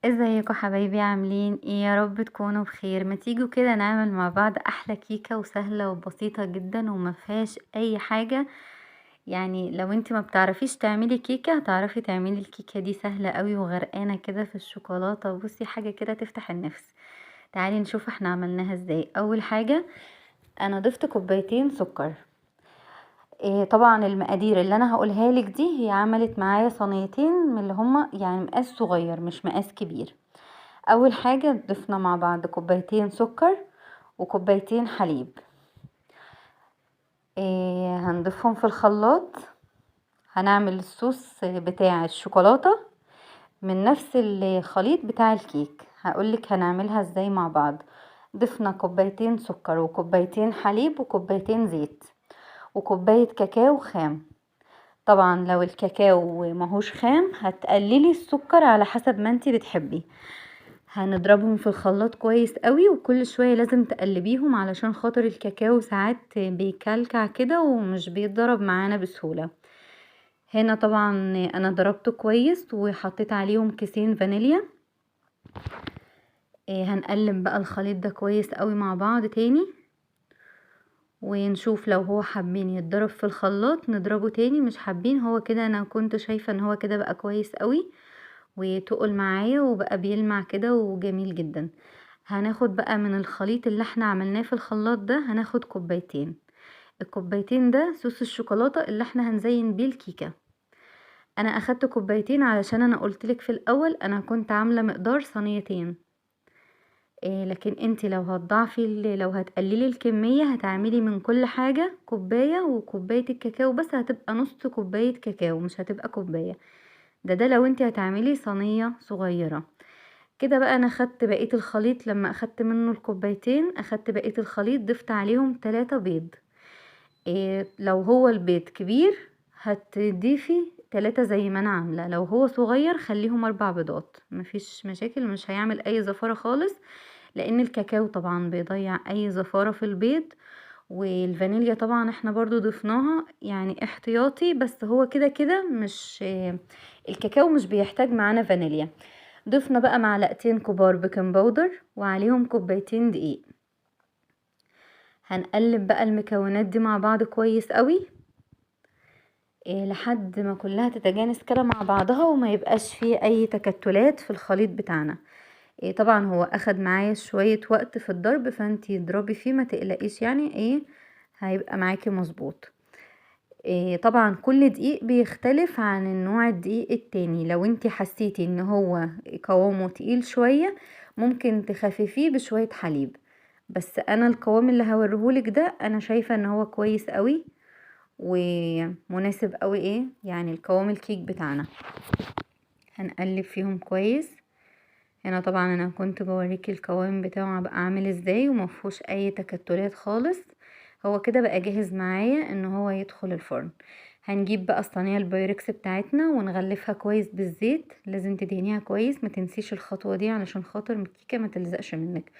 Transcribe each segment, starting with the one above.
ازيكم حبايبي؟ عاملين ايه؟ يا رب تكونوا بخير. ما تيجوا كده نعمل مع بعض احلى كيكة وسهلة وبسيطة جدا وما فيهاش اي حاجة. يعني لو انت ما بتعرفيش تعملي كيكة هتعرفي تعملي الكيكة دي سهلة قوي وغرقانة كده في الشوكولاتة. بصي حاجة كده تفتح النفس. تعالي نشوف احنا عملناها ازاي. اول حاجة انا ضفت كوبايتين سكر. إيه طبعا المقادير اللي انا هقولها لك دي هي عملت معايا صينيتين من اللي هما يعني مقاس صغير مش مقاس كبير. اول حاجة ضفنا مع بعض كوبايتين سكر وكوبايتين حليب. هنضيفهم في الخلاط. هنعمل الصوص بتاع الشوكولاتة من نفس الخليط بتاع الكيك. هقولك هنعملها ازاي مع بعض. ضفنا كوبايتين سكر وكوبايتين حليب وكوبايتين زيت وكوباية كاكاو خام. طبعا لو الكاكاو ماهوش خام هتقللي السكر على حسب ما انتي بتحبي. هنضربهم في الخلاط كويس قوي وكل شوية لازم تقلبيهم علشان خاطر الكاكاو ساعات بيكلكع كده ومش بيتضرب معانا بسهولة. هنا طبعا انا ضربته كويس وحطيت عليهم كيسين فانيليا. هنقلب بقى الخليط ده كويس قوي مع بعض تاني ونشوف لو هو حابين يتضرب في الخلاط نضربه تاني، مش حابين هو كده. انا كنت شايفة ان هو كده بقى كويس قوي وتقل معايا وبقى بيلمع كده وجميل جدا. هناخد بقى من الخليط اللي احنا عملناه في الخلاط ده هناخد كوبايتين. الكوبايتين ده صوص الشوكولاتة اللي احنا هنزين بيه الكيكة. انا اخدت كوبايتين علشان انا قلتلك في الاول انا كنت عاملة مقدار صينيتين. لكن انتي لو هتضعفي لو هتقللي الكمية هتعملي من كل حاجة كوباية، وكوباية الكاكاو بس هتبقى نص كوباية كاكاو مش هتبقى كوباية. ده لو انتي هتعملي صينية صغيرة. كده بقى انا خدت بقية الخليط. لما اخدت منه الكوبايتين اخدت بقية الخليط ضفت عليهم 3 بيض. لو هو البيض كبير هتضيفي 3 زي ما انا عاملة، لو هو صغير خليهم 4 بيضات. مفيش مشاكل، مش هيعمل اي زفارة خالص لان الكاكاو طبعا بيضيع اي زفارة في البيض. والفانيليا طبعا احنا برضو ضفناها يعني احتياطي، بس هو كده كده مش الكاكاو مش بيحتاج معانا فانيليا. ضفنا بقى معلقتين كبار بيكنج باودر وعليهم كوبايتين دقيق. هنقلب بقى المكونات دي مع بعض كويس قوي لحد ما كلها تتجانس كده مع بعضها وما يبقاش فيه اي تكتلات في الخليط بتاعنا. طبعا هو اخد معايا شوية وقت في الضرب فانتي اضربي فيه ما تقلقيش يعني هيبقى معاكي مظبوط. طبعا كل دقيق بيختلف عن النوع الدقيق التاني. لو انتي حسيتي ان هو قوامه تقيل شوية ممكن تخففيه بشوية حليب، بس انا القوام اللي هوريهولك ده انا شايفة ان هو كويس قوي ومناسب قوي يعني القوام الكيك بتاعنا. هنقلب فيهم كويس. هنا طبعا انا كنت بوريكي القوام بتاعه بقى عامل ازاي ومفهوش اي تكتلات خالص. هو كده بقى جاهز معايا ان هو يدخل الفرن. هنجيب بقى الصينيه البايركس بتاعتنا ونغلفها كويس بالزيت. لازم تدهنيها كويس، ما تنسيش الخطوه دي علشان خاطر الكيكه ما تلزقش منك.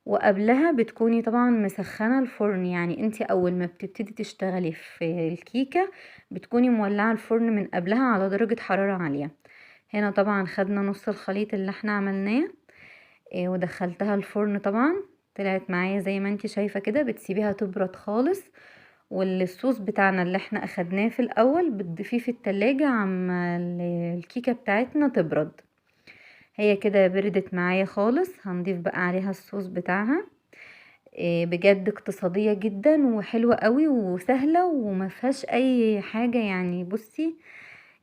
وقبلها بتكوني طبعا مسخنه الفرن، يعني انتي اول ما بتبتدي تشتغلي في الكيكه بتكوني مولعه الفرن من قبلها على درجه حراره عاليه. هنا طبعا خدنا نص الخليط اللي احنا عملناه ودخلتها الفرن. طبعا طلعت معايا زي ما انتي شايفة كده. بتسيبيها تبرد خالص، والصوص بتاعنا اللي احنا اخدناه في الاول بتضيفيه في التلاجة عما الكيكة بتاعتنا تبرد. هي كده بردت معايا خالص. هنضيف بقى عليها الصوص بتاعها. بجد اقتصادية جدا وحلوة قوي وسهلة وما فيهاش اي حاجة. يعني بصي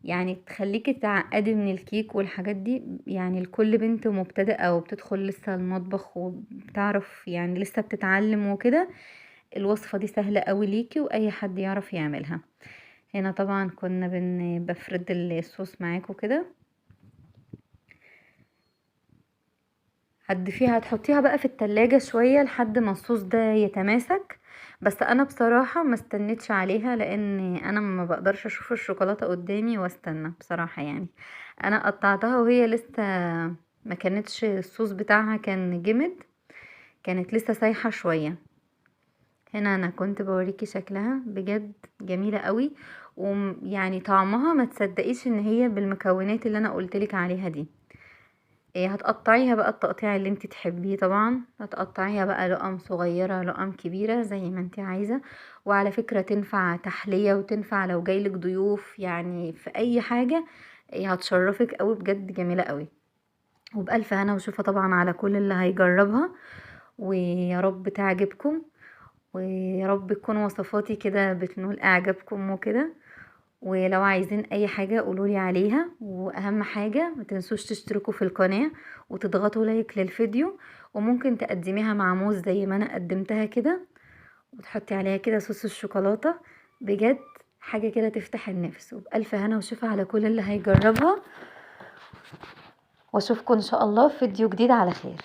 يعني تخليكي تعقدي من الكيك والحاجات دي. يعني لكل بنت مبتدئة وبتدخل لسه المطبخ وبتعرف يعني لسه بتتعلم وكده الوصفة دي سهلة قوي ليكي واي حد يعرف يعملها. هنا طبعا كنا بفرد الصوص معاكم كده. هتحطيها بقى في التلاجة شوية لحد ما الصوص ده يتماسك. بس انا بصراحة ما استنيتش عليها لان انا ما بقدرش اشوف الشوكولاتة قدامي واستنى بصراحة. يعني انا قطعتها وهي لسه ما كانتش الصوص بتاعها كان جمد، كانت لسه سايحة شوية. هنا انا كنت بوريكي شكلها بجد جميلة قوي، ويعني طعمها ما تصدقيش ان هي بالمكونات اللي انا قلتلك عليها دي. هتقطعيها بقى التقطيع اللي انت تحبيه طبعا، هتقطعيها بقى لقم صغيرة لقم كبيرة زي ما انت عايزة. وعلى فكرة تنفع تحلية وتنفع لو جايلك ضيوف، يعني في اي حاجة هتشرفك قوي بجد، جميلة قوي. وبألف هنا وشوفة طبعا على كل اللي هيجربها، ويا رب تعجبكم، ويا رب تكون وصفاتي كده بتنول اعجابكم وكده. ولو عايزين اي حاجة قولولي عليها، واهم حاجة ما تنسوش تشتركوا في القناة وتضغطوا لايك للفيديو. وممكن تقدميها مع موز زي ما انا قدمتها كده، وتحطي عليها كده صوص الشوكولاتة. بجد حاجة كده تفتح النفس. وبألف هنا وشفا على كل اللي هيجربها، واشوفكم ان شاء الله في فيديو جديد على خير.